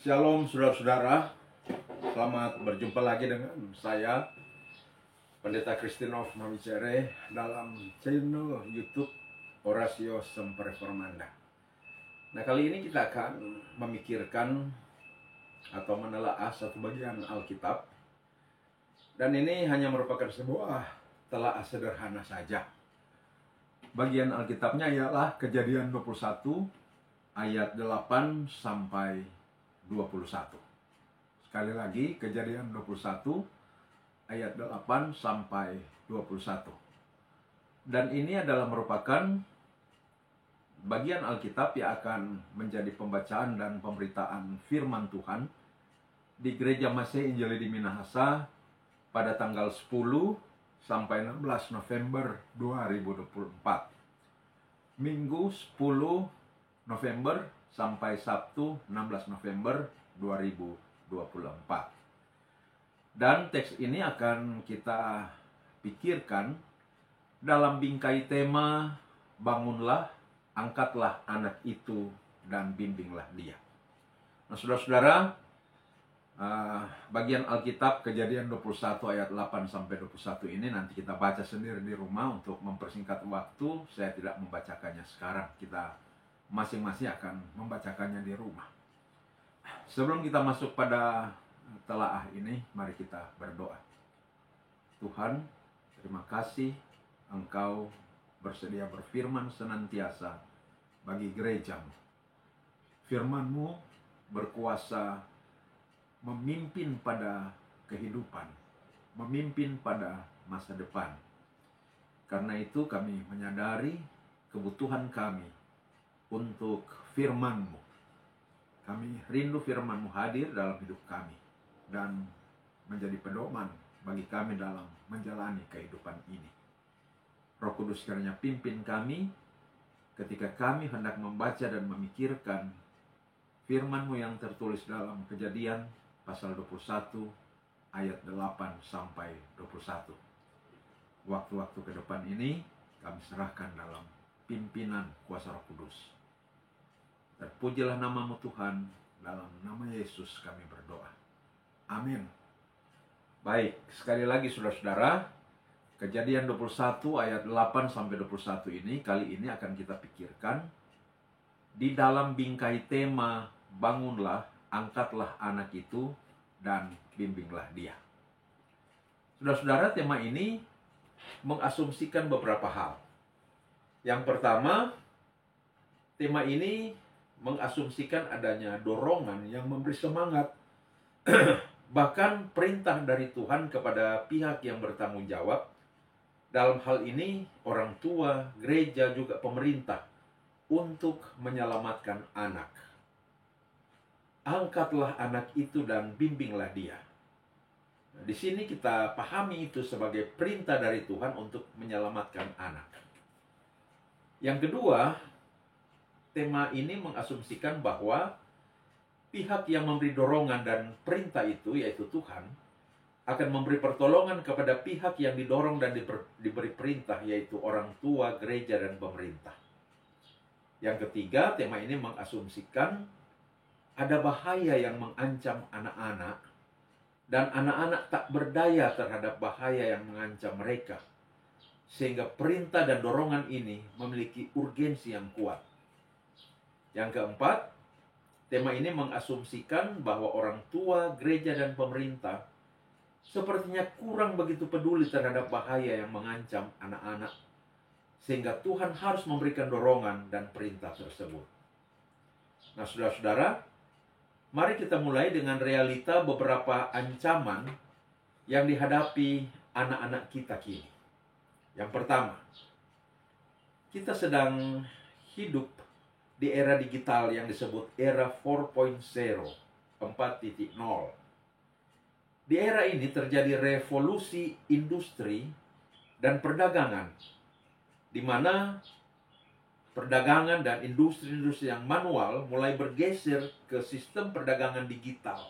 Shalom saudara-saudara, selamat berjumpa lagi dengan saya Pendeta Kristinov Mawicere dalam channel YouTube Oratio Semperformanda. Nah, kali ini kita akan memikirkan atau menelaah satu bagian Alkitab, dan ini hanya merupakan sebuah telaah sederhana saja. Bagian Alkitabnya ialah Kejadian 21 ayat 8 sampai 21. Sekali lagi, Kejadian 21 ayat 8 sampai 21. Dan ini adalah merupakan bagian Alkitab yang akan menjadi pembacaan dan pemberitaan firman Tuhan di Gereja Masih Injili di Minahasa pada tanggal 10 sampai 16 November 2024. Minggu 10 November sampai Sabtu 16 November 2024. Dan teks ini akan kita pikirkan dalam bingkai tema bangunlah, angkatlah anak itu dan bimbinglah dia. Nah, saudara-saudara, bagian Alkitab Kejadian 21 ayat 8 sampai 21 ini nanti kita baca sendiri di rumah. Untuk mempersingkat waktu, saya tidak membacakannya sekarang. Kita masing-masing akan membacakannya di rumah. Sebelum kita masuk pada telaah ini, mari kita berdoa. Tuhan, terima kasih Engkau bersedia berfirman senantiasa bagi gereja-Mu. Firman-Mu berkuasa memimpin pada kehidupan, memimpin pada masa depan. Karena itu kami menyadari kebutuhan kami untuk firman-Mu. Kami rindu firman-Mu hadir dalam hidup kami dan menjadi pedoman bagi kami dalam menjalani kehidupan ini. Roh Kudus kiranya pimpin kami ketika kami hendak membaca dan memikirkan firman-Mu yang tertulis dalam Kejadian pasal 21 ayat 8 sampai 21. Waktu-waktu ke depan ini kami serahkan dalam pimpinan kuasa Roh Kudus. Terpujilah nama-Mu Tuhan, dalam nama Yesus kami berdoa. Amin. Baik, sekali lagi saudara-saudara, Kejadian 21 ayat 8 sampai 21 ini kali ini akan kita pikirkan di dalam bingkai tema bangunlah, angkatlah anak itu dan bimbinglah dia. Saudara-saudara, tema ini mengasumsikan beberapa hal. Yang pertama, tema ini mengasumsikan adanya dorongan yang memberi semangat, bahkan perintah dari Tuhan kepada pihak yang bertanggung jawab. Dalam hal ini, orang tua, gereja, juga pemerintah, untuk menyelamatkan anak. Angkatlah anak itu dan bimbinglah dia. Nah, di sini kita pahami itu sebagai perintah dari Tuhan untuk menyelamatkan anak. Yang kedua, tema ini mengasumsikan bahwa pihak yang memberi dorongan dan perintah itu, yaitu Tuhan, akan memberi pertolongan kepada pihak yang didorong dan diberi perintah, yaitu orang tua, gereja, dan pemerintah. Yang ketiga, tema ini mengasumsikan ada bahaya yang mengancam anak-anak, dan anak-anak tak berdaya terhadap bahaya yang mengancam mereka, sehingga perintah dan dorongan ini memiliki urgensi yang kuat. Yang keempat, tema ini mengasumsikan bahwa orang tua, gereja, dan pemerintah sepertinya kurang begitu peduli terhadap bahaya yang mengancam anak-anak, sehingga Tuhan harus memberikan dorongan dan perintah tersebut. Nah, saudara-saudara, mari kita mulai dengan realita beberapa ancaman yang dihadapi anak-anak kita kini. Yang pertama, kita sedang hidup di era digital yang disebut era 4.0, 4.0. Di era ini terjadi revolusi industri dan perdagangan, di mana perdagangan dan industri-industri yang manual mulai bergeser ke sistem perdagangan digital.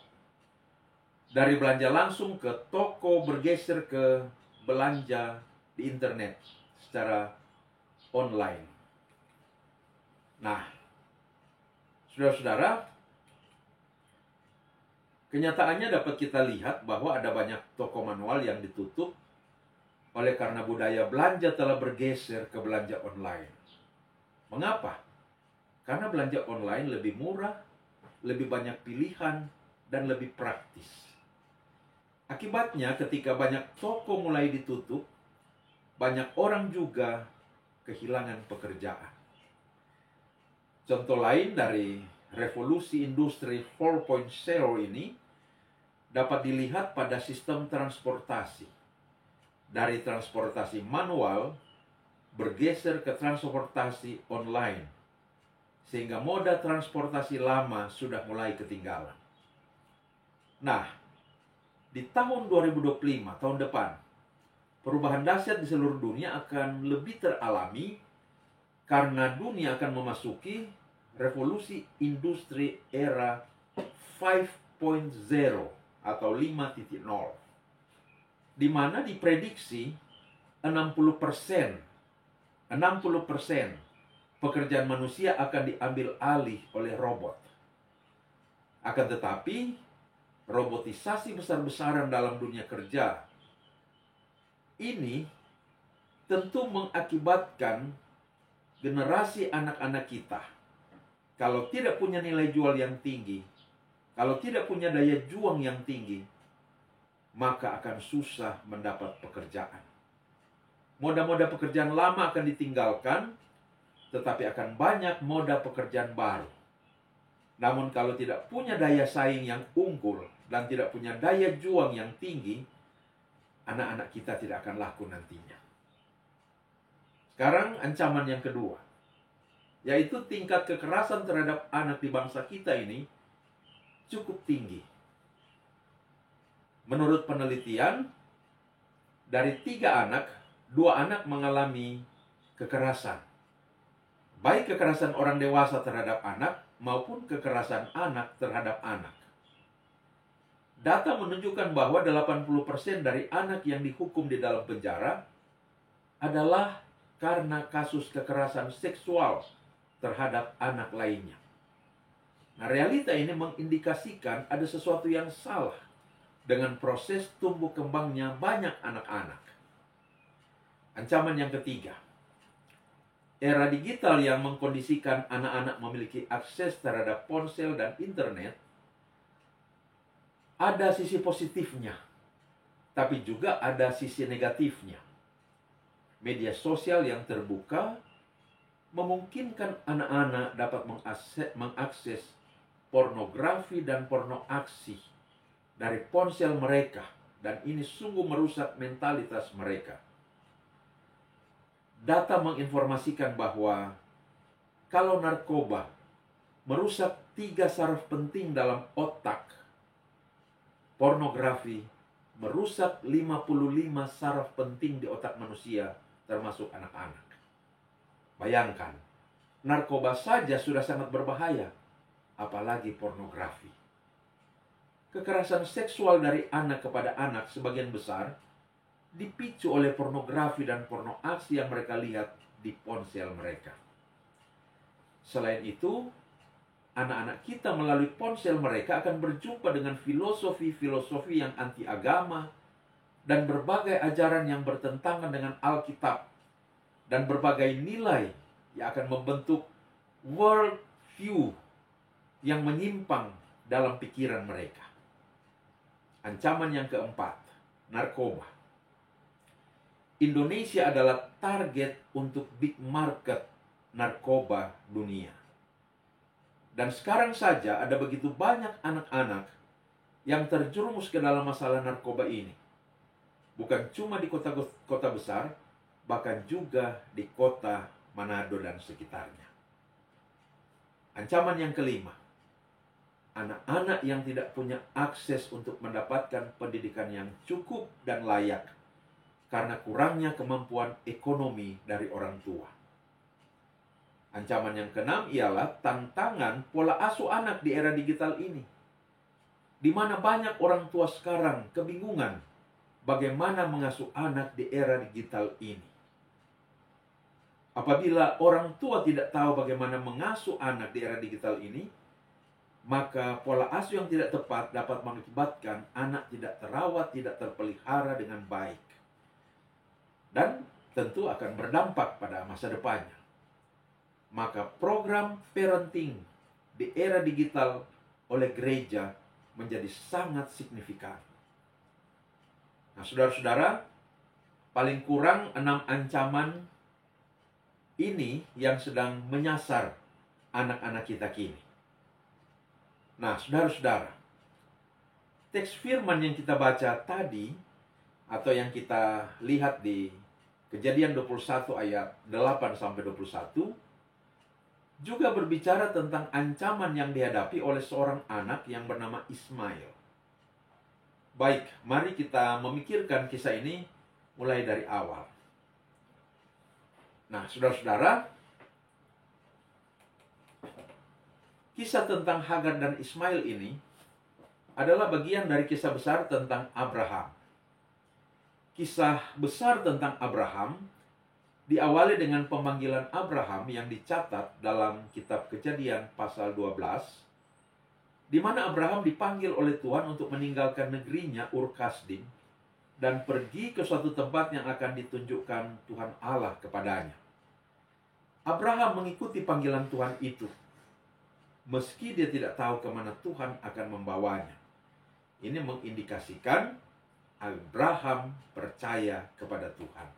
Dari belanja langsung ke toko bergeser ke belanja di internet secara online. Nah, saudara-saudara, Kenyataannya dapat kita lihat bahwa ada banyak toko manual yang ditutup oleh karena budaya belanja telah bergeser ke belanja online. Mengapa? Karena belanja online lebih murah, lebih banyak pilihan, dan lebih praktis. Akibatnya ketika banyak toko mulai ditutup, banyak orang juga kehilangan pekerjaan. Contoh lain dari revolusi industri 4.0 ini dapat dilihat pada sistem transportasi. Dari transportasi manual bergeser ke transportasi online, sehingga moda transportasi lama sudah mulai ketinggalan. Nah, di tahun 2025, tahun depan, perubahan dahsyat di seluruh dunia akan lebih teralami karena dunia akan memasuki revolusi industri era 5.0 atau 5.0, di mana diprediksi 60% pekerjaan manusia akan diambil alih oleh robot. Akan tetapi, robotisasi besar-besaran dalam dunia kerja ini tentu mengakibatkan generasi anak-anak kita, kalau tidak punya nilai jual yang tinggi, kalau tidak punya daya juang yang tinggi, maka akan susah mendapat pekerjaan. Moda-moda pekerjaan lama akan ditinggalkan, tetapi akan banyak moda pekerjaan baru. Namun kalau tidak punya daya saing yang unggul dan tidak punya daya juang yang tinggi, anak-anak kita tidak akan laku nantinya. Sekarang ancaman yang kedua, yaitu tingkat kekerasan terhadap anak di bangsa kita ini cukup tinggi. Menurut penelitian, dari 3 anak, 2 anak mengalami kekerasan. Baik kekerasan orang dewasa terhadap anak maupun kekerasan anak terhadap anak. Data menunjukkan bahwa 80% dari anak yang dihukum di dalam penjara adalah karena kasus kekerasan seksual terhadap anak lainnya. Nah, realita ini mengindikasikan ada sesuatu yang salah dengan proses tumbuh kembangnya banyak anak-anak. Ancaman yang ketiga, era digital yang mengkondisikan anak-anak memiliki akses terhadap ponsel dan internet, ada sisi positifnya, tapi juga ada sisi negatifnya. Media sosial yang terbuka memungkinkan anak-anak dapat mengakses pornografi dan porno aksi dari ponsel mereka, dan ini sungguh merusak mentalitas mereka. Data menginformasikan bahwa kalau narkoba merusak 3 saraf penting dalam otak, pornografi merusak 55 saraf penting di otak manusia, termasuk anak-anak. Bayangkan, narkoba saja sudah sangat berbahaya, apalagi pornografi. Kekerasan seksual dari anak kepada anak sebagian besar dipicu oleh pornografi dan porno aksi yang mereka lihat di ponsel mereka. Selain itu, anak-anak kita melalui ponsel mereka akan berjumpa dengan filosofi-filosofi yang anti agama dan berbagai ajaran yang bertentangan dengan Alkitab dan berbagai nilai yang akan membentuk world view yang menyimpang dalam pikiran mereka. Ancaman yang keempat, narkoba. Indonesia adalah target untuk big market narkoba dunia. Dan sekarang saja ada begitu banyak anak-anak yang terjerumus ke dalam masalah narkoba ini. Bukan cuma di kota-kota besar, bahkan juga di kota Manado dan sekitarnya. Ancaman yang kelima, anak-anak yang tidak punya akses untuk mendapatkan pendidikan yang cukup dan layak karena kurangnya kemampuan ekonomi dari orang tua. Ancaman yang keenam ialah tantangan pola asuh anak di era digital ini, di mana banyak orang tua sekarang kebingungan bagaimana mengasuh anak di era digital ini. Apabila orang tua tidak tahu bagaimana mengasuh anak di era digital ini, maka pola asuh yang tidak tepat dapat mengakibatkan anak tidak terawat, tidak terpelihara dengan baik. Dan tentu akan berdampak pada masa depannya. Maka program parenting di era digital oleh gereja menjadi sangat signifikan. Nah, saudara-saudara, paling kurang 6 ancaman ini yang sedang menyasar anak-anak kita kini. Nah, saudara-saudara, teks firman yang kita baca tadi, atau yang kita lihat di Kejadian 21 ayat 8-21, juga berbicara tentang ancaman yang dihadapi oleh seorang anak yang bernama Ismail. Baik, mari kita memikirkan kisah ini mulai dari awal. Nah, saudara-saudara, kisah tentang Hagar dan Ismail ini adalah bagian dari kisah besar tentang Abraham. Kisah besar tentang Abraham diawali dengan pemanggilan Abraham yang dicatat dalam kitab Kejadian pasal 12, di mana Abraham dipanggil oleh Tuhan untuk meninggalkan negerinya Ur Kasdim dan pergi ke suatu tempat yang akan ditunjukkan Tuhan Allah kepadanya. Abraham mengikuti panggilan Tuhan itu, meski dia tidak tahu kemana Tuhan akan membawanya. Ini mengindikasikan Abraham percaya kepada Tuhan.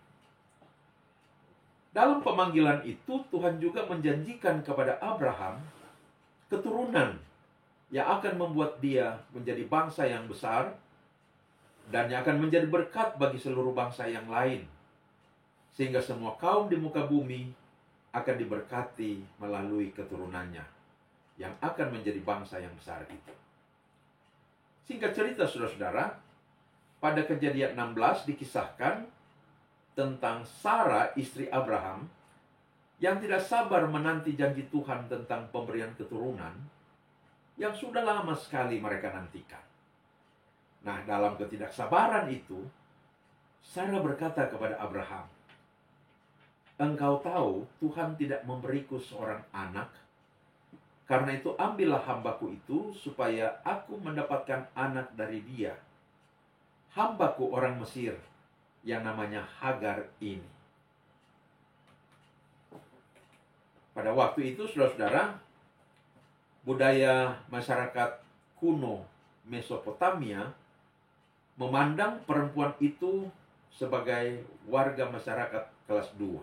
Dalam pemanggilan itu, Tuhan juga menjanjikan kepada Abraham keturunan yang akan membuat dia menjadi bangsa yang besar dan yang akan menjadi berkat bagi seluruh bangsa yang lain, sehingga semua kaum di muka bumi akan diberkati melalui keturunannya yang akan menjadi bangsa yang besar itu. Singkat cerita, saudara-saudara, pada Kejadian 16 dikisahkan tentang Sarah, istri Abraham, yang tidak sabar menanti janji Tuhan tentang pemberian keturunan yang sudah lama sekali mereka nantikan. Nah, dalam ketidaksabaran itu, Sarah berkata kepada Abraham, "Engkau tahu Tuhan tidak memberiku seorang anak. Karena itu ambillah hambaku itu supaya aku mendapatkan anak dari dia. Hambaku orang Mesir yang namanya Hagar ini." Pada waktu itu, saudara-saudara, budaya masyarakat kuno Mesopotamia memandang perempuan itu sebagai warga masyarakat kelas 2.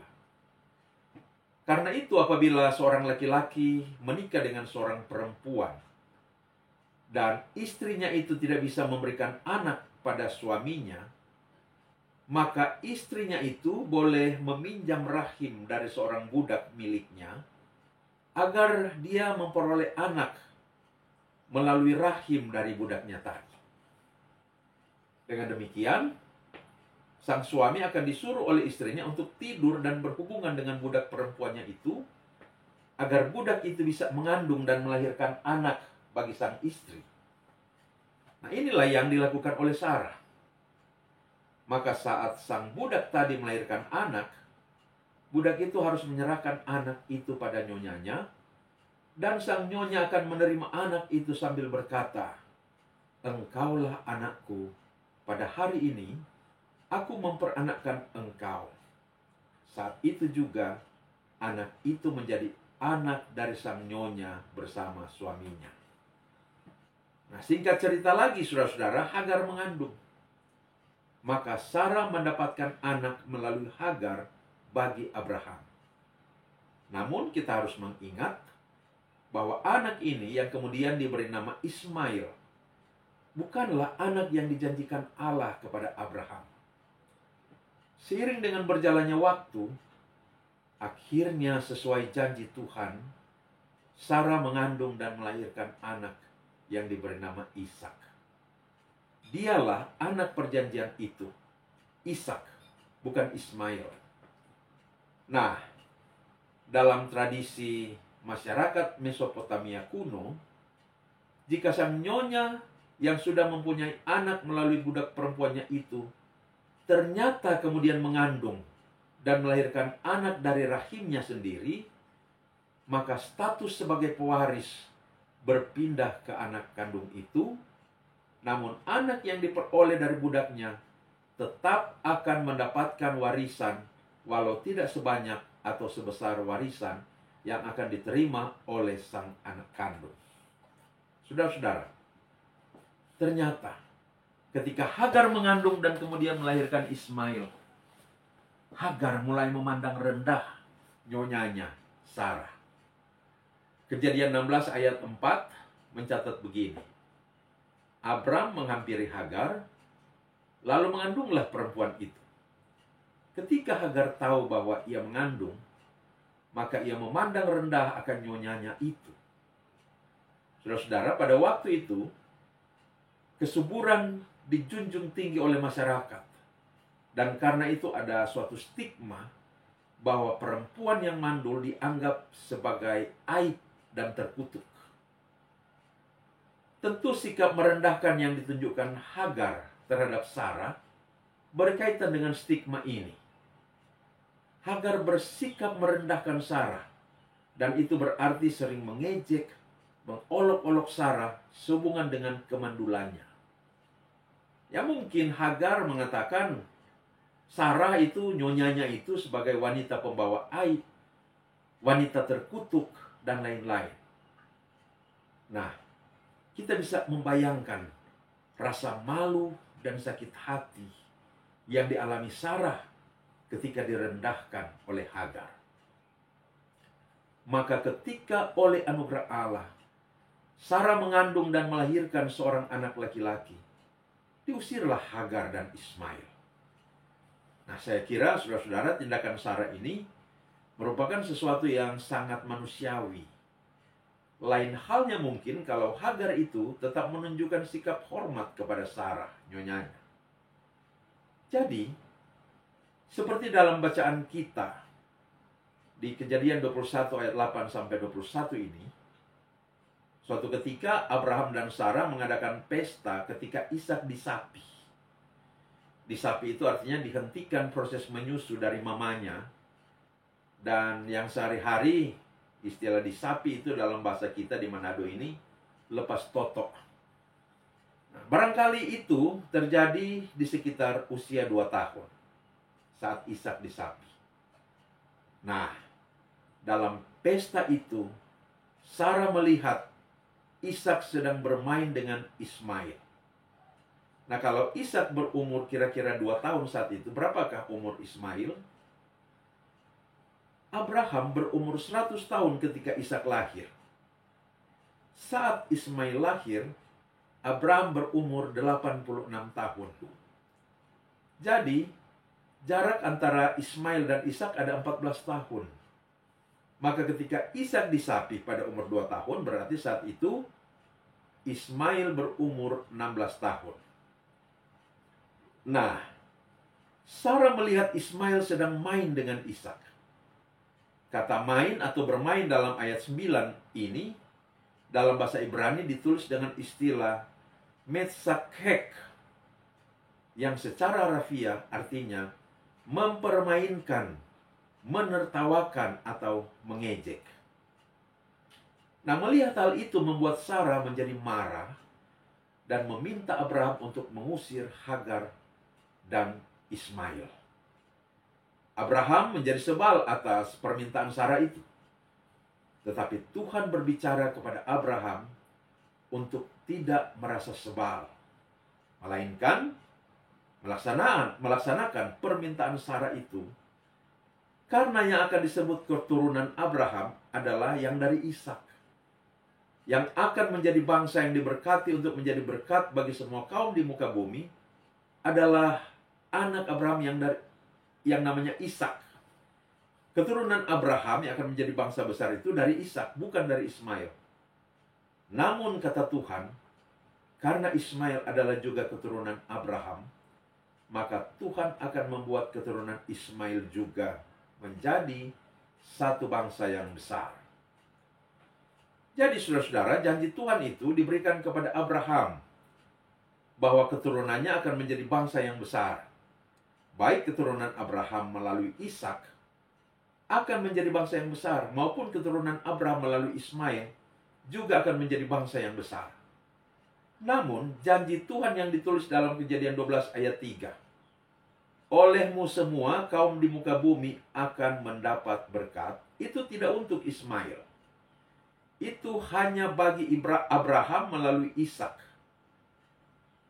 Karena itu, apabila seorang laki-laki menikah dengan seorang perempuan dan istrinya itu tidak bisa memberikan anak pada suaminya, maka istrinya itu boleh meminjam rahim dari seorang budak miliknya agar dia memperoleh anak melalui rahim dari budaknya tadi. Dengan demikian, sang suami akan disuruh oleh istrinya untuk tidur dan berhubungan dengan budak perempuannya itu, agar budak itu bisa mengandung dan melahirkan anak bagi sang istri. Nah, inilah yang dilakukan oleh Sarah. Maka saat sang budak tadi melahirkan anak, budak itu harus menyerahkan anak itu pada nyonyanya, dan sang nyonya akan menerima anak itu sambil berkata, "Engkaulah anakku, pada hari ini aku memperanakkan engkau." Saat itu juga anak itu menjadi anak dari sang nyonya bersama suaminya. Nah, singkat cerita lagi, saudara-saudara, Hagar mengandung. Maka Sarah mendapatkan anak melalui Hagar bagi Abraham. Namun kita harus mengingat bahwa anak ini yang kemudian diberi nama Ismail bukanlah anak yang dijanjikan Allah kepada Abraham. Seiring dengan berjalannya waktu, akhirnya sesuai janji Tuhan, Sarah mengandung dan melahirkan anak yang diberi nama Ishak. Dialah anak perjanjian itu, Ishak, bukan Ismail. Nah, dalam tradisi masyarakat Mesopotamia kuno, jika sang nyonya yang sudah mempunyai anak melalui budak perempuannya itu ternyata kemudian mengandung dan melahirkan anak dari rahimnya sendiri, maka status sebagai pewaris berpindah ke anak kandung itu, namun anak yang diperoleh dari budaknya tetap akan mendapatkan warisan, walau tidak sebanyak atau sebesar warisan yang akan diterima oleh sang anak kandung. Saudara-saudara, ternyata ketika Hagar mengandung dan kemudian melahirkan Ismail, Hagar mulai memandang rendah nyonyanya Sarah. Kejadian 16 ayat 4 mencatat begini. Abram menghampiri Hagar, lalu mengandunglah perempuan itu. Ketika Hagar tahu bahwa ia mengandung, maka ia memandang rendah akan nyonyanya itu. Saudara-saudara, pada waktu itu, kesuburan dijunjung tinggi oleh masyarakat. Dan karena itu ada suatu stigma bahwa perempuan yang mandul dianggap sebagai aib dan terkutuk. Tentu sikap merendahkan yang ditunjukkan Hagar terhadap Sarah berkaitan dengan stigma ini. Hagar bersikap merendahkan Sarah, dan itu berarti sering mengejek, mengolok-olok Sarah sehubungan dengan kemandulannya. Ya mungkin Hagar mengatakan Sarah itu, nyonyanya itu sebagai wanita pembawa aib, wanita terkutuk, dan lain-lain. Nah, kita bisa membayangkan rasa malu dan sakit hati yang dialami Sarah ketika direndahkan oleh Hagar. Maka ketika oleh anugerah Allah, Sarah mengandung dan melahirkan seorang anak laki-laki, diusirlah Hagar dan Ismail. Nah, saya kira saudara-saudara, tindakan Sarah ini merupakan sesuatu yang sangat manusiawi. Lain halnya mungkin kalau Hagar itu tetap menunjukkan sikap hormat kepada Sarah, nyonyanya. Jadi, seperti dalam bacaan kita di Kejadian 21 ayat 8 sampai 21 ini, suatu ketika Abraham dan Sarah mengadakan pesta ketika Ishak disapi. Disapi itu artinya dihentikan proses menyusu dari mamanya. Dan yang sehari-hari istilah disapi itu dalam bahasa kita di Manado ini lepas totok. Nah, barangkali itu terjadi di sekitar usia 2 tahun saat Ishak disapi. Nah, dalam pesta itu Sarah melihat Ishak sedang bermain dengan Ismail. Nah, kalau Ishak berumur kira-kira 2 tahun saat itu, berapakah umur Ismail? Abraham berumur 100 tahun ketika Ishak lahir. Saat Ismail lahir, Abraham berumur 86 tahun. Jadi, jarak antara Ismail dan Ishak ada 14 tahun. Maka ketika Ishak disapi pada umur 2 tahun, berarti saat itu Ismail berumur 16 tahun. Nah, Sarah melihat Ismail sedang main dengan Ishak. Kata main atau bermain dalam ayat 9 ini, dalam bahasa Ibrani ditulis dengan istilah metzakek, yang secara rafiah artinya mempermainkan, menertawakan, atau mengejek. Nah, melihat hal itu membuat Sarah menjadi marah dan meminta Abraham untuk mengusir Hagar dan Ismail. Abraham menjadi sebal atas permintaan Sarah itu. Tetapi Tuhan berbicara kepada Abraham untuk tidak merasa sebal, melainkan melaksanakan permintaan Sarah itu. Karena yang akan disebut keturunan Abraham adalah yang dari Ishak, yang akan menjadi bangsa yang diberkati untuk menjadi berkat bagi semua kaum di muka bumi, adalah anak Abraham yang namanya Ishak. Keturunan Abraham yang akan menjadi bangsa besar itu dari Ishak, bukan dari Ismail. Namun kata Tuhan, karena Ismail adalah juga keturunan Abraham, maka Tuhan akan membuat keturunan Ismail juga menjadi satu bangsa yang besar. Jadi saudara-saudara, janji Tuhan itu diberikan kepada Abraham bahwa keturunannya akan menjadi bangsa yang besar. Baik keturunan Abraham melalui Ishak akan menjadi bangsa yang besar, maupun keturunan Abraham melalui Ismail juga akan menjadi bangsa yang besar. Namun, janji Tuhan yang ditulis dalam Kejadian 12 ayat 3, olehmu semua kaum di muka bumi akan mendapat berkat, itu tidak untuk Ismail. Itu hanya bagi Abraham melalui Ishak.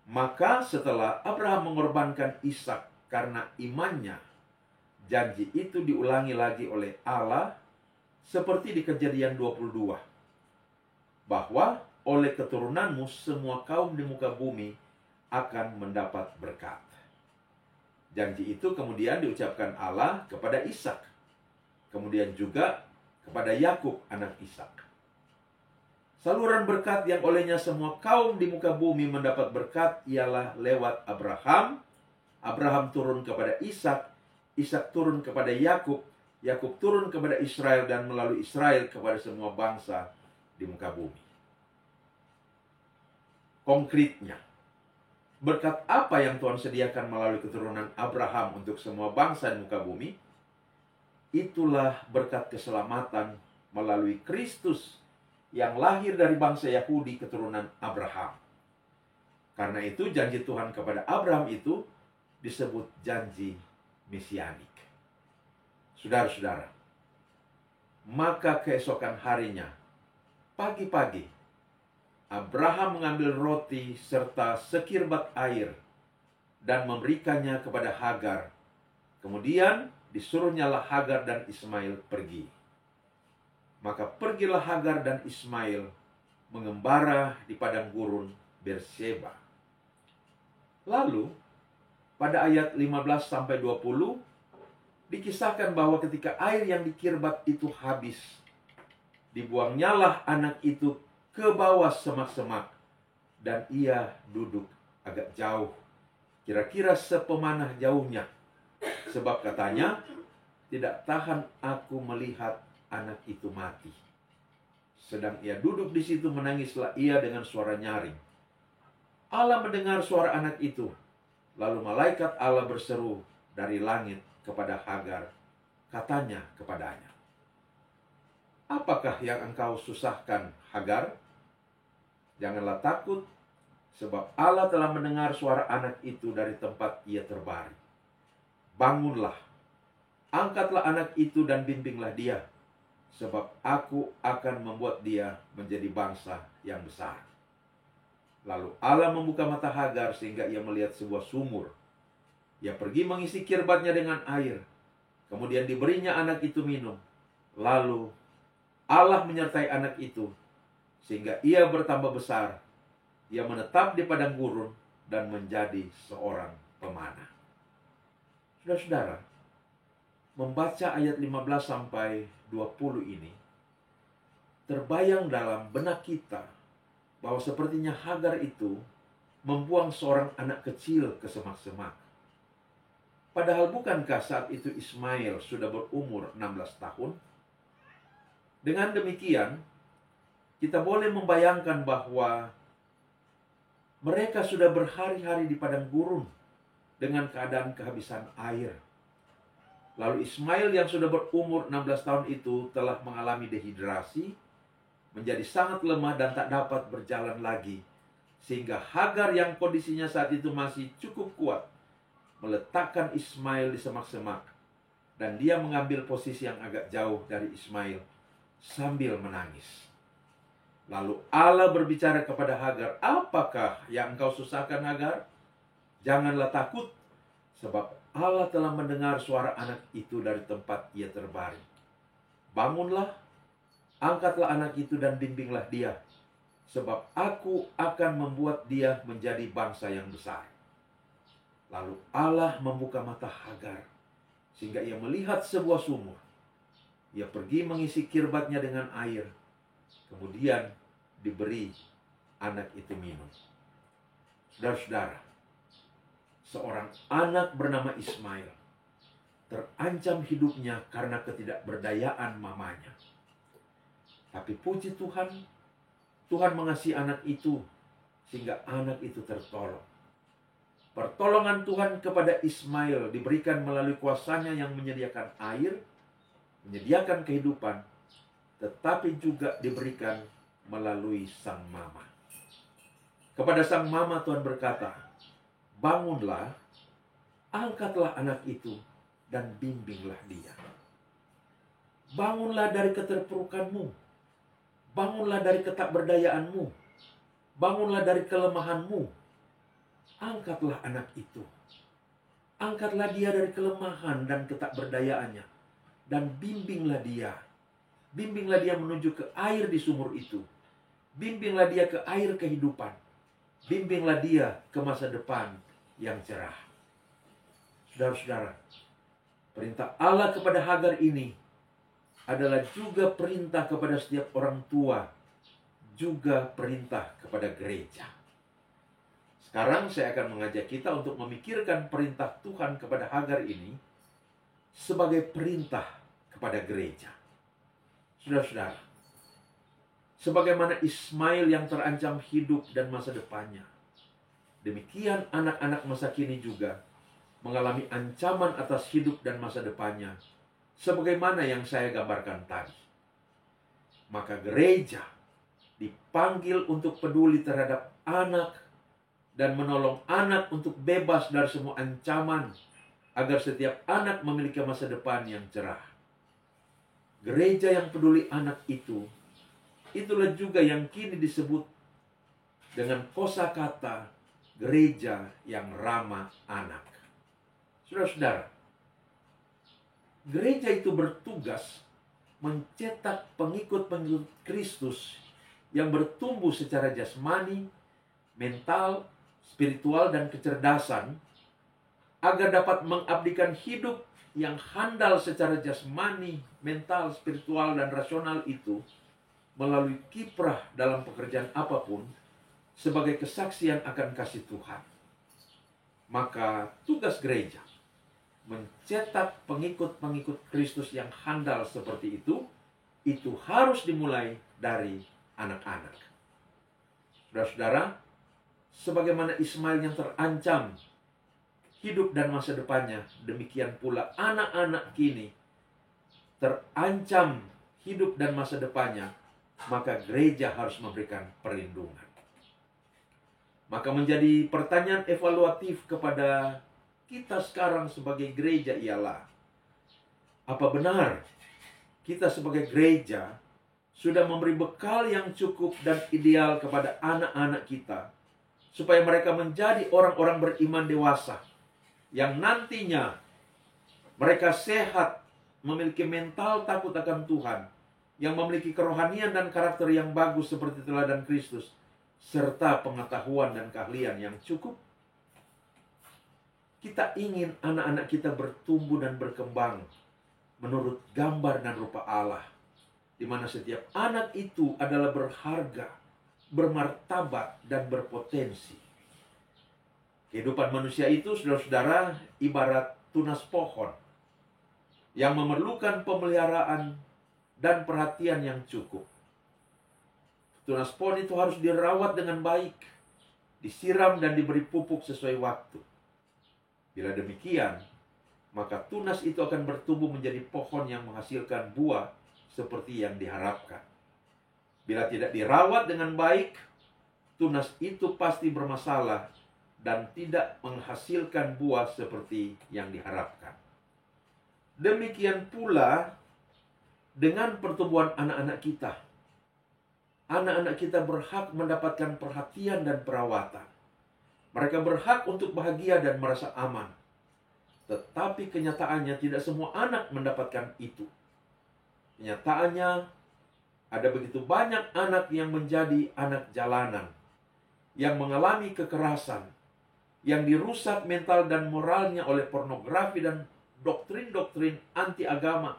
Maka setelah Abraham mengorbankan Ishak karena imannya, janji itu diulangi lagi oleh Allah seperti di Kejadian 22. Bahwa oleh keturunanmu semua kaum di muka bumi akan mendapat berkat. Janji itu kemudian diucapkan Allah kepada Ishak. Kemudian juga kepada Yakub anak Ishak. Saluran berkat yang olehnya semua kaum di muka bumi mendapat berkat ialah lewat Abraham. Abraham turun kepada Ishak, Ishak turun kepada Yakub, Yakub turun kepada Israel, dan melalui Israel kepada semua bangsa di muka bumi. Konkretnya, berkat apa yang Tuhan sediakan melalui keturunan Abraham untuk semua bangsa di muka bumi? Itulah berkat keselamatan melalui Kristus yang lahir dari bangsa Yahudi keturunan Abraham. Karena itu janji Tuhan kepada Abraham itu disebut janji mesianik. Saudara-saudara, maka keesokan harinya, pagi-pagi, Abraham mengambil roti serta sekirbat air dan memberikannya kepada Hagar. Kemudian disuruhnyalah Hagar dan Ismail pergi. Maka pergilah Hagar dan Ismail mengembara di padang gurun Berseba. Lalu pada ayat 15-20 dikisahkan bahwa ketika air yang dikirbat itu habis, dibuangnyalah anak itu ke bawah semak-semak, dan ia duduk agak jauh, kira-kira sepemanah jauhnya, sebab katanya, tidak tahan aku melihat anak itu mati. Sedang ia duduk di situ, menangislah ia dengan suara nyaring. Allah mendengar suara anak itu. Lalu malaikat Allah berseru dari langit kepada Hagar. Katanya kepadanya, apakah yang engkau susahkan, Hagar? Janganlah takut, sebab Allah telah mendengar suara anak itu dari tempat ia terbaring. Bangunlah, angkatlah anak itu dan bimbinglah dia, sebab aku akan membuat dia menjadi bangsa yang besar. Lalu Allah membuka mata Hagar sehingga ia melihat sebuah sumur. Ia pergi mengisi kirbatnya dengan air. Kemudian diberinya anak itu minum. Lalu Allah menyertai anak itu sehingga ia bertambah besar. Ia menetap di padang gurun dan menjadi seorang pemanah. Saudara-saudara, membaca ayat 15-20 ini, terbayang dalam benak kita bahwa sepertinya Hagar itu membuang seorang anak kecil ke semak-semak. Padahal bukankah saat itu Ismail sudah berumur 16 tahun? Dengan demikian, kita boleh membayangkan bahwa mereka sudah berhari-hari di padang gurun dengan keadaan kehabisan air. Lalu Ismail yang sudah berumur 16 tahun itu telah mengalami dehidrasi, menjadi sangat lemah dan tak dapat berjalan lagi. Sehingga Hagar yang kondisinya saat itu masih cukup kuat meletakkan Ismail di semak-semak. Dan dia mengambil posisi yang agak jauh dari Ismail sambil menangis. Lalu Allah berbicara kepada Hagar, apakah yang engkau susahkan, Hagar? Janganlah takut, sebab Allah telah mendengar suara anak itu dari tempat ia terbaring. Bangunlah, angkatlah anak itu dan bimbinglah dia, sebab aku akan membuat dia menjadi bangsa yang besar. Lalu Allah membuka mata Hagar, sehingga ia melihat sebuah sumur. Ia pergi mengisi kirbatnya dengan air, kemudian diberi anak itu minum. Saudara-saudara, seorang anak bernama Ismail terancam hidupnya karena ketidakberdayaan mamanya. Tapi puji Tuhan, Tuhan mengasihi anak itu sehingga anak itu tertolong. Pertolongan Tuhan kepada Ismail diberikan melalui kuasanya yang menyediakan air, menyediakan kehidupan, tetapi juga diberikan melalui sang mama. Kepada sang mama Tuhan berkata, bangunlah, angkatlah anak itu, dan bimbinglah dia. Bangunlah dari keterpurukanmu. Bangunlah dari ketakberdayaanmu. Bangunlah dari kelemahanmu. Angkatlah anak itu. Angkatlah dia dari kelemahan dan ketakberdayaannya. Dan bimbinglah dia. Bimbinglah dia menuju ke air di sumur itu. Bimbinglah dia ke air kehidupan. Bimbinglah dia ke masa depan yang cerah. Saudara-saudara, perintah Allah kepada Hagar ini adalah juga perintah kepada setiap orang tua, juga perintah kepada gereja. Sekarang saya akan mengajak kita untuk memikirkan perintah Tuhan kepada Hagar ini sebagai perintah kepada gereja. Saudara-saudara, sebagaimana Ismail yang terancam hidup dan masa depannya, demikian anak-anak masa kini juga mengalami ancaman atas hidup dan masa depannya, sebagaimana yang saya gambarkan tadi. Maka gereja dipanggil untuk peduli terhadap anak dan menolong anak untuk bebas dari semua ancaman, agar setiap anak memiliki masa depan yang cerah. Gereja yang peduli anak itu, itulah juga yang kini disebut dengan kosakata gereja yang ramah anak. Saudara-saudara, gereja itu bertugas mencetak pengikut-pengikut Kristus yang bertumbuh secara jasmani, mental, spiritual, dan kecerdasan, agar dapat mengabdikan hidup yang handal secara jasmani, mental, spiritual, dan rasional itu melalui kiprah dalam pekerjaan apapun sebagai kesaksian akan kasih Tuhan. Maka tugas gereja mencetak pengikut-pengikut Kristus yang handal seperti itu harus dimulai dari anak-anak. Saudara-saudara, sebagaimana Ismail yang terancam hidup dan masa depannya, demikian pula anak-anak kini terancam hidup dan masa depannya, maka gereja harus memberikan perlindungan. Maka menjadi pertanyaan evaluatif kepada kita sekarang sebagai gereja ialah, apa benar kita sebagai gereja sudah memberi bekal yang cukup dan ideal kepada anak-anak kita, supaya mereka menjadi orang-orang beriman dewasa, yang nantinya mereka sehat, memiliki mental takut akan Tuhan, yang memiliki kerohanian dan karakter yang bagus seperti teladan Kristus, serta pengetahuan dan keahlian yang cukup. Kita ingin anak-anak kita bertumbuh dan berkembang menurut gambar dan rupa Allah, di mana setiap anak itu adalah berharga, bermartabat, dan berpotensi. Kehidupan manusia itu, saudara-saudara, ibarat tunas pohon yang memerlukan pemeliharaan dan perhatian yang cukup. Tunas pohon itu harus dirawat dengan baik, disiram dan diberi pupuk sesuai waktu. Bila demikian, maka tunas itu akan bertumbuh menjadi pohon yang menghasilkan buah seperti yang diharapkan. Bila tidak dirawat dengan baik, tunas itu pasti bermasalah dan tidak menghasilkan buah seperti yang diharapkan. Demikian pula dengan pertumbuhan anak-anak kita. Anak-anak kita berhak mendapatkan perhatian dan perawatan. Mereka berhak untuk bahagia dan merasa aman. Tetapi kenyataannya tidak semua anak mendapatkan itu. Kenyataannya ada begitu banyak anak yang menjadi anak jalanan, yang mengalami kekerasan, yang dirusak mental dan moralnya oleh pornografi dan doktrin-doktrin anti agama,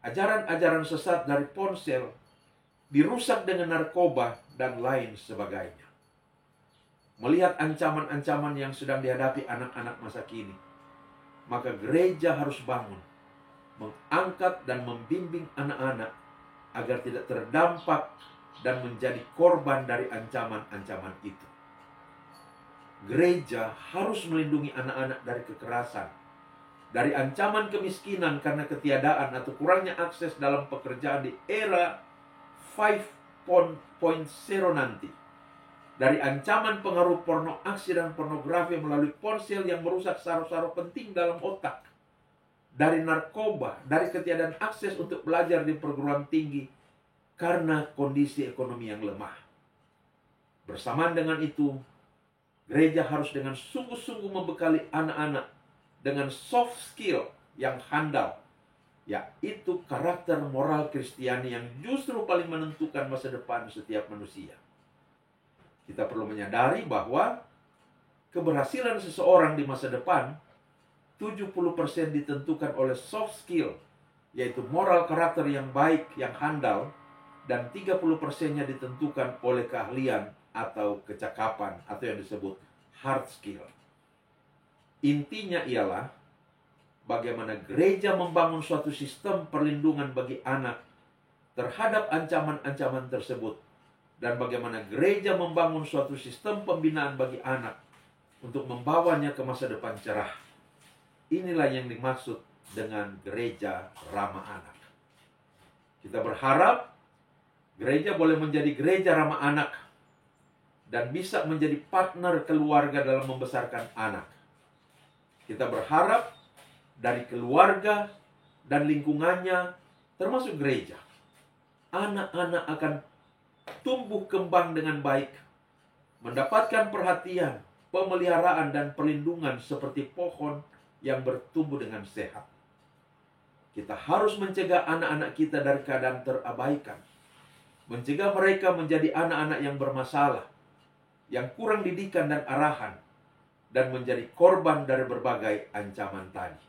ajaran-ajaran sesat dari ponsel, dirusak dengan narkoba, dan lain sebagainya. Melihat ancaman-ancaman yang sedang dihadapi anak-anak masa kini, maka gereja harus bangun, mengangkat dan membimbing anak-anak agar tidak terdampak dan menjadi korban dari ancaman-ancaman itu. Gereja harus melindungi anak-anak dari kekerasan, dari ancaman kemiskinan karena ketiadaan atau kurangnya akses dalam pekerjaan di era 4.0 nanti. Dari ancaman pengaruh porno aksi dan pornografi melalui ponsel yang merusak saraf-saraf penting dalam otak, dari narkoba, dari ketiadaan akses untuk belajar di perguruan tinggi karena kondisi ekonomi yang lemah. Bersamaan dengan itu, gereja harus dengan sungguh-sungguh membekali anak-anak dengan soft skill yang handal, yaitu karakter moral Kristiani yang justru paling menentukan masa depan setiap manusia. Kita perlu menyadari bahwa keberhasilan seseorang di masa depan 70% ditentukan oleh soft skill, yaitu moral karakter yang baik, yang handal, dan 30%-nya ditentukan oleh keahlian atau kecakapan atau yang disebut hard skill. Intinya ialah bagaimana gereja membangun suatu sistem perlindungan bagi anak terhadap ancaman-ancaman tersebut, dan bagaimana gereja membangun suatu sistem pembinaan bagi anak untuk membawanya ke masa depan cerah. Inilah yang dimaksud dengan gereja ramah anak. Kita berharap gereja boleh menjadi gereja ramah anak dan bisa menjadi partner keluarga dalam membesarkan anak. Kita berharap dari keluarga dan lingkungannya, termasuk gereja, anak-anak akan tumbuh kembang dengan baik, mendapatkan perhatian, pemeliharaan, dan perlindungan seperti pohon yang bertumbuh dengan sehat. Kita harus mencegah anak-anak kita dari keadaan terabaikan, mencegah mereka menjadi anak-anak yang bermasalah, yang kurang didikan dan arahan, dan menjadi korban dari berbagai ancaman tadi.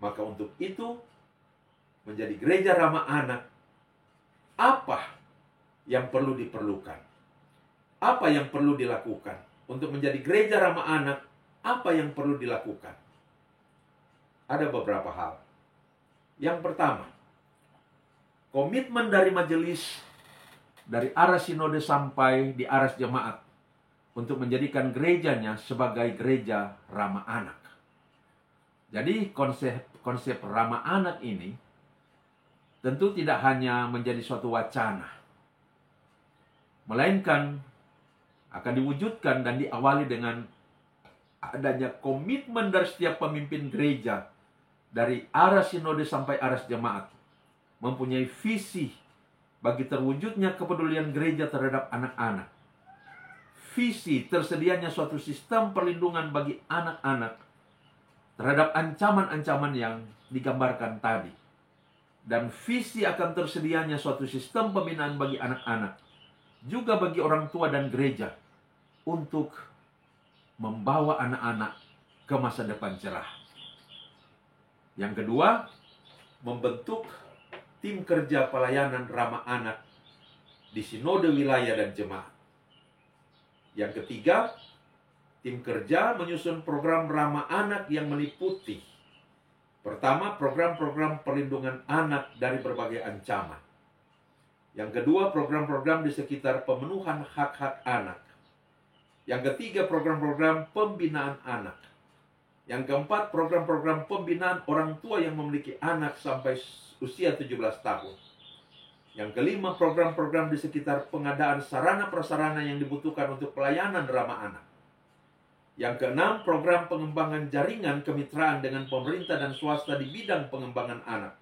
Maka untuk itu, menjadi gereja ramah anak, apa yang perlu diperlukan? Apa yang perlu dilakukan? Untuk menjadi gereja ramah anak, apa yang perlu dilakukan? Ada beberapa hal. Yang pertama, komitmen dari majelis, dari aras sinode sampai di aras jemaat, untuk menjadikan gerejanya sebagai gereja ramah anak. Jadi konsep ramah anak ini tentu tidak hanya menjadi suatu wacana, melainkan akan diwujudkan dan diawali dengan adanya komitmen dari setiap pemimpin gereja, dari aras sinode sampai aras jemaat, mempunyai visi bagi terwujudnya kepedulian gereja terhadap anak-anak. Visi tersedianya suatu sistem perlindungan bagi anak-anak terhadap ancaman-ancaman yang digambarkan tadi. Dan visi akan tersedianya suatu sistem pembinaan bagi anak-anak, juga bagi orang tua dan gereja, untuk membawa anak-anak ke masa depan cerah. Yang kedua, membentuk tim kerja pelayanan ramah anak di sinode wilayah dan jemaat. Yang ketiga, tim kerja menyusun program ramah anak yang meliputi: pertama, program-program perlindungan anak dari berbagai ancaman. Yang kedua, program-program di sekitar pemenuhan hak-hak anak. Yang ketiga, program-program pembinaan anak. Yang keempat, program-program pembinaan orang tua yang memiliki anak sampai usia 17 tahun. Yang kelima, program-program di sekitar pengadaan sarana-prasarana yang dibutuhkan untuk pelayanan ramah anak. Yang keenam, program pengembangan jaringan kemitraan dengan pemerintah dan swasta di bidang pengembangan anak.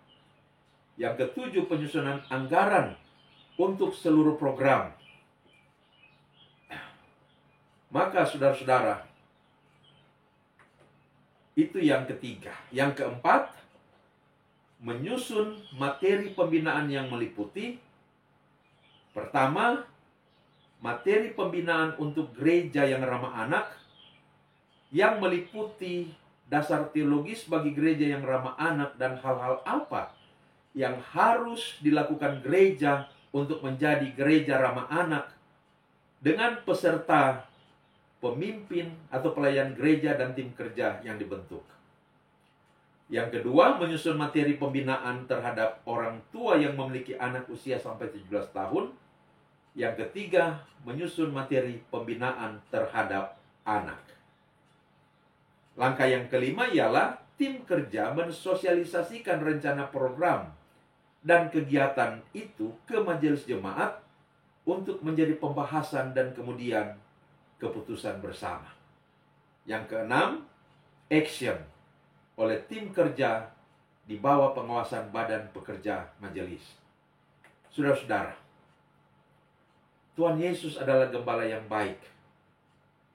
Yang ketujuh, penyusunan anggaran untuk seluruh program. Maka saudara-saudara, itu yang ketiga. Yang keempat, menyusun materi pembinaan yang meliputi: pertama, materi pembinaan untuk gereja yang ramah anak, yang meliputi dasar teologis bagi gereja yang ramah anak dan hal-hal apa yang harus dilakukan gereja untuk menjadi gereja ramah anak, dengan peserta pemimpin atau pelayan gereja dan tim kerja yang dibentuk. Yang kedua, menyusun materi pembinaan terhadap orang tua yang memiliki anak usia sampai 17 tahun. Yang ketiga, menyusun materi pembinaan terhadap anak. Langkah yang kelima ialah tim kerja mensosialisasikan rencana program dan kegiatan itu ke majelis jemaat untuk menjadi pembahasan dan kemudian keputusan bersama. Yang keenam, action oleh tim kerja di bawah pengawasan Badan Pekerja Majelis. Saudara-saudara, Tuhan Yesus adalah gembala yang baik,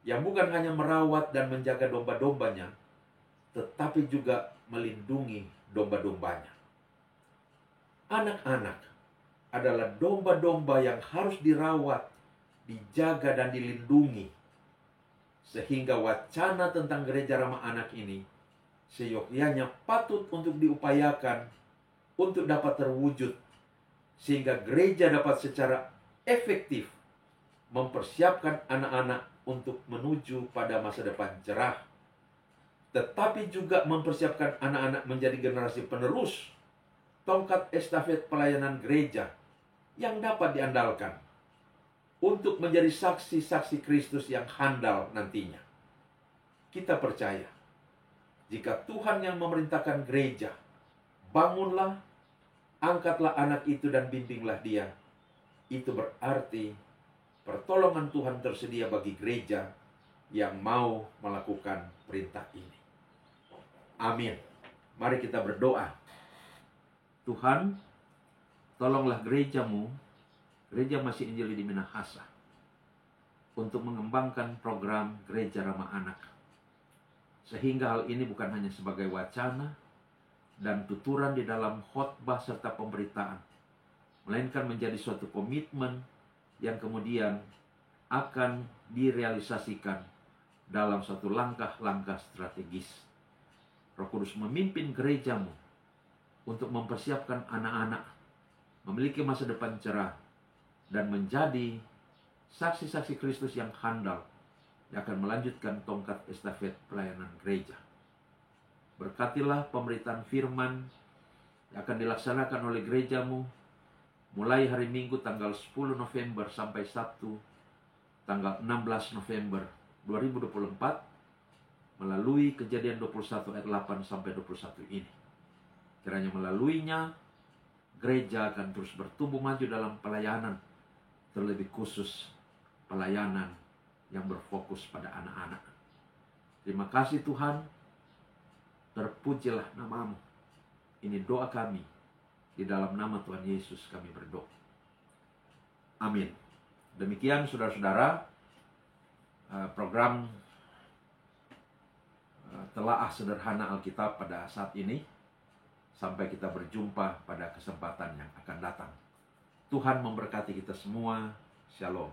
yang bukan hanya merawat dan menjaga domba-dombanya, tetapi juga melindungi domba-dombanya. Anak-anak adalah domba-domba yang harus dirawat, dijaga, dan dilindungi. Sehingga wacana tentang gereja ramah anak ini seyogyanya patut untuk diupayakan untuk dapat terwujud, sehingga gereja dapat secara efektif mempersiapkan anak-anak untuk menuju pada masa depan cerah, tetapi juga mempersiapkan anak-anak menjadi generasi penerus tongkat estafet pelayanan gereja yang dapat diandalkan untuk menjadi saksi-saksi Kristus yang handal nantinya. Kita percaya, jika Tuhan yang memerintahkan gereja, bangunlah, angkatlah anak itu dan bimbinglah dia. Itu berarti pertolongan Tuhan tersedia bagi gereja yang mau melakukan perintah ini. Amin. Mari kita berdoa. Tuhan, tolonglah gerejamu, gereja Masih Injili di Minahasa, untuk mengembangkan program gereja ramah anak. Sehingga hal ini bukan hanya sebagai wacana dan tuturan di dalam khotbah serta pemberitaan, melainkan menjadi suatu komitmen yang kemudian akan direalisasikan dalam suatu langkah-langkah strategis. Roh Kudus memimpin gerejamu untuk mempersiapkan anak-anak memiliki masa depan cerah dan menjadi saksi-saksi Kristus yang handal yang akan melanjutkan tongkat estafet pelayanan gereja. Berkatilah pemberitaan firman yang akan dilaksanakan oleh gerejamu mulai hari Minggu tanggal 10 November sampai Sabtu tanggal 16 November 2024 melalui Kejadian 21 ayat 8 sampai 21 ini. Kiranya melaluinya gereja akan terus bertumbuh maju dalam pelayanan, terlebih khusus pelayanan yang berfokus pada anak-anak. Terima kasih Tuhan, terpujilah nama-Mu. Ini doa kami, di dalam nama Tuhan Yesus kami berdoa. Amin. Demikian saudara-saudara, program Telaah Sederhana Alkitab pada saat ini. Sampai kita berjumpa pada kesempatan yang akan datang. Tuhan memberkati kita semua. Shalom.